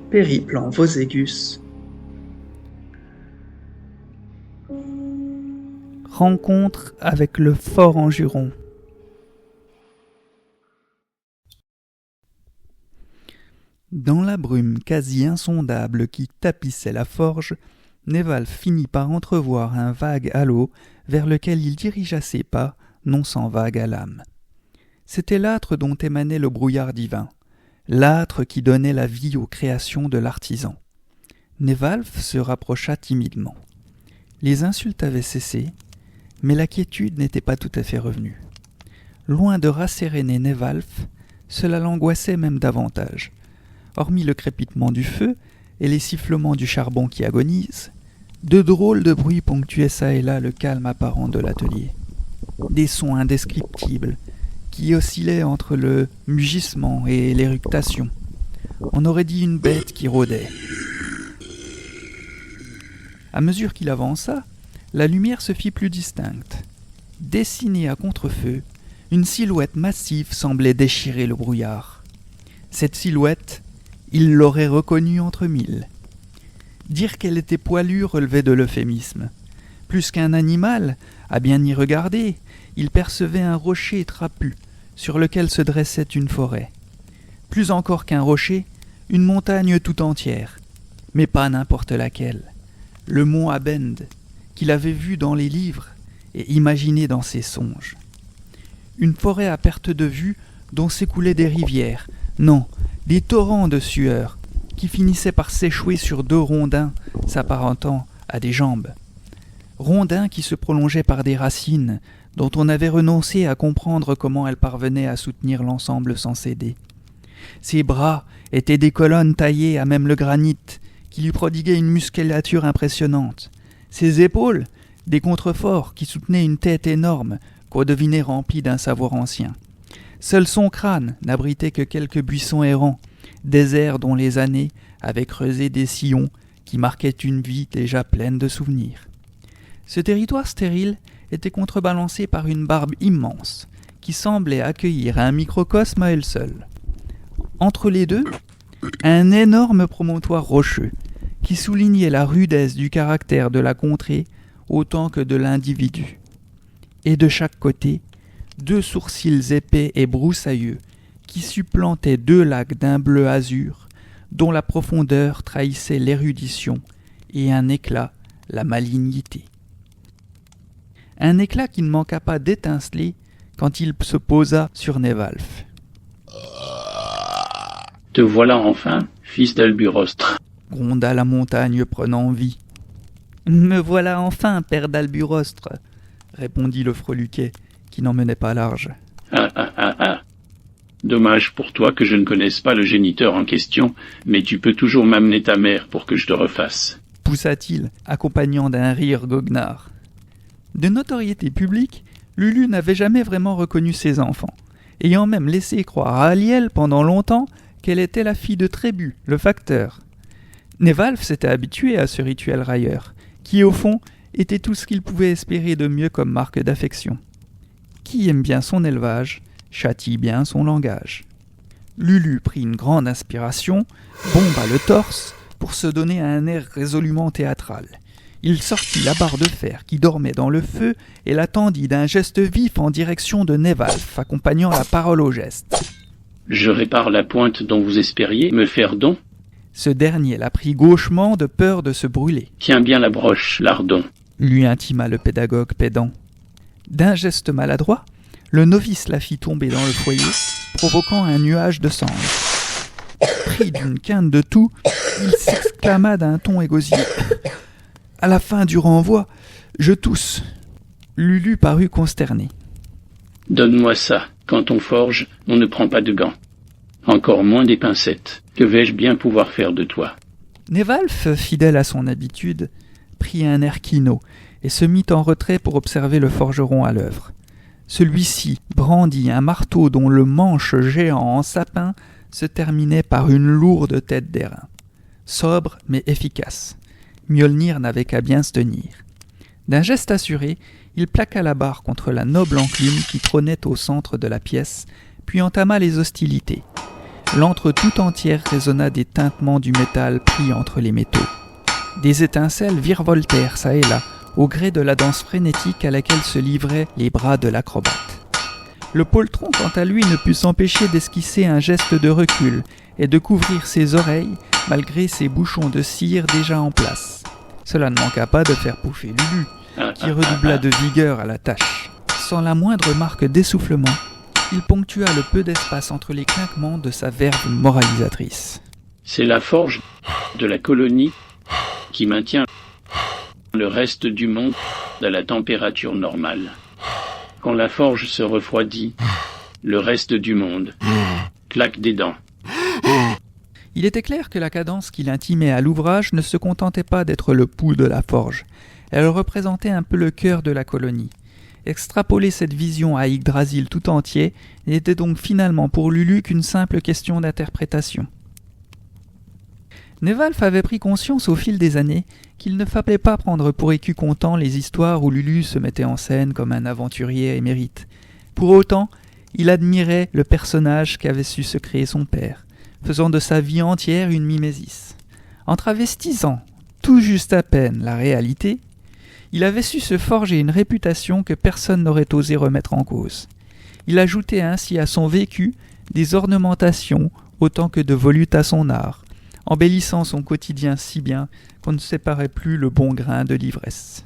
Périple en Vosségus. Rencontre avec le fort Enjuron. Dans la brume quasi insondable qui tapissait la forge, Nevalf finit par entrevoir un vague halo vers lequel il dirigea ses pas, non sans vague à l'âme. C'était l'âtre dont émanait le brouillard divin, l'âtre qui donnait la vie aux créations de l'artisan. Nevalf se rapprocha timidement. Les insultes avaient cessé, mais la quiétude n'était pas tout à fait revenue. Loin de rasséréner Nevalf, cela l'angoissait même davantage. Hormis le crépitement du feu et les sifflements du charbon qui agonise, de drôles de bruits ponctuaient çà et là le calme apparent de l'atelier. Des sons indescriptibles qui oscillaient entre le mugissement et l'éructation. On aurait dit une bête qui rôdait. À mesure qu'il avança, la lumière se fit plus distincte. Dessinée à contre-feu, une silhouette massive semblait déchirer le brouillard. Cette silhouette, il l'aurait reconnue entre mille. Dire qu'elle était poilue relevait de l'euphémisme. Plus qu'un animal, à bien y regarder, il percevait un rocher trapu sur lequel se dressait une forêt. Plus encore qu'un rocher, une montagne tout entière, mais pas n'importe laquelle. Le mont Abend, qu'il avait vu dans les livres et imaginé dans ses songes. Une forêt à perte de vue dont s'écoulaient des rivières, non, des torrents de sueur, qui finissaient par s'échouer sur deux rondins s'apparentant à des jambes. Rondins qui se prolongeaient par des racines dont on avait renoncé à comprendre comment elles parvenaient à soutenir l'ensemble sans céder. Ses bras étaient des colonnes taillées à même le granit, qui lui prodiguaient une musculature impressionnante. Ses épaules, des contreforts qui soutenaient une tête énorme qu'on devinait remplie d'un savoir ancien. Seul son crâne n'abritait que quelques buissons errants, déserts dont les années avaient creusé des sillons qui marquaient une vie déjà pleine de souvenirs. Ce territoire stérile était contrebalancé par une barbe immense, qui semblait accueillir un microcosme à elle seule. Entre les deux, un énorme promontoire rocheux, qui soulignait la rudesse du caractère de la contrée autant que de l'individu. Et de chaque côté, deux sourcils épais et broussailleux, qui supplantaient deux lacs d'un bleu azur, dont la profondeur trahissait l'érudition et un éclat la malignité. Un éclat qui ne manqua pas d'étinceler quand il se posa sur Nevalf. « Te voilà enfin, fils d'Alburostre !» gronda la montagne prenant vie. « Me voilà enfin, père d'Alburostre !» répondit le freluquet, qui n'en menait pas large. « Ah. Dommage pour toi que je ne connaisse pas le géniteur en question, mais tu peux toujours m'amener ta mère pour que je te refasse. » poussa-t-il, accompagnant d'un rire goguenard. De notoriété publique, Lulu n'avait jamais vraiment reconnu ses enfants, ayant même laissé croire à Aliel pendant longtemps qu'elle était la fille de Trébu, le facteur. Nevalf s'était habitué à ce rituel railleur, qui au fond était tout ce qu'il pouvait espérer de mieux comme marque d'affection. Qui aime bien son élevage, châtie bien son langage. Lulu prit une grande inspiration, bomba le torse, pour se donner un air résolument théâtral. Il sortit la barre de fer qui dormait dans le feu et la tendit d'un geste vif en direction de Nevalf, accompagnant la parole au geste. « Je répare la pointe dont vous espériez me faire don. » Ce dernier la prit gauchement de peur de se brûler. « Tiens bien la broche, lardon. » lui intima le pédagogue pédant. D'un geste maladroit, le novice la fit tomber dans le foyer, provoquant un nuage de cendres. Pris d'une quinte de toux, il s'exclama d'un ton égosillé. « À la fin du renvoi, je tousse. » Lulu parut consterné. « Donne-moi ça. Quand on forge, on ne prend pas de gants. Encore moins des pincettes. Que vais-je bien pouvoir faire de toi ?» Nevalf, fidèle à son habitude, prit un air quinaud et se mit en retrait pour observer le forgeron à l'œuvre. Celui-ci brandit un marteau dont le manche géant en sapin se terminait par une lourde tête d'airain. Sobre mais efficace. Mjolnir n'avait qu'à bien se tenir. D'un geste assuré, il plaqua la barre contre la noble enclume qui trônait au centre de la pièce, puis entama les hostilités. l'antre tout entière résonna des tintements du métal pris entre les métaux. Des étincelles virevoltèrent çà et là, au gré de la danse frénétique à laquelle se livraient les bras de l'acrobate. Le poltron, quant à lui, ne put s'empêcher d'esquisser un geste de recul et de couvrir ses oreilles, malgré ses bouchons de cire déjà en place. Cela ne manqua pas de faire pouffer Lulu, qui redoubla de vigueur à la tâche. Sans la moindre marque d'essoufflement, il ponctua le peu d'espace entre les clinquements de sa verve moralisatrice. C'est la forge de la colonie qui maintient le reste du monde à la température normale. Quand la forge se refroidit, le reste du monde claque des dents. Il était clair que la cadence qu'il intimait à l'ouvrage ne se contentait pas d'être le pouls de la forge. Elle représentait un peu le cœur de la colonie. Extrapoler cette vision à Yggdrasil tout entier n'était donc finalement pour Lulu qu'une simple question d'interprétation. Nevalf avait pris conscience au fil des années qu'il ne fallait pas prendre pour écu comptant les histoires où Lulu se mettait en scène comme un aventurier émérite. Pour autant, il admirait le personnage qu'avait su se créer son père, faisant de sa vie entière une mimésis. En travestissant tout juste à peine la réalité, il avait su se forger une réputation que personne n'aurait osé remettre en cause. Il ajoutait ainsi à son vécu des ornementations autant que de volutes à son art, embellissant son quotidien si bien qu'on ne séparait plus le bon grain de l'ivresse.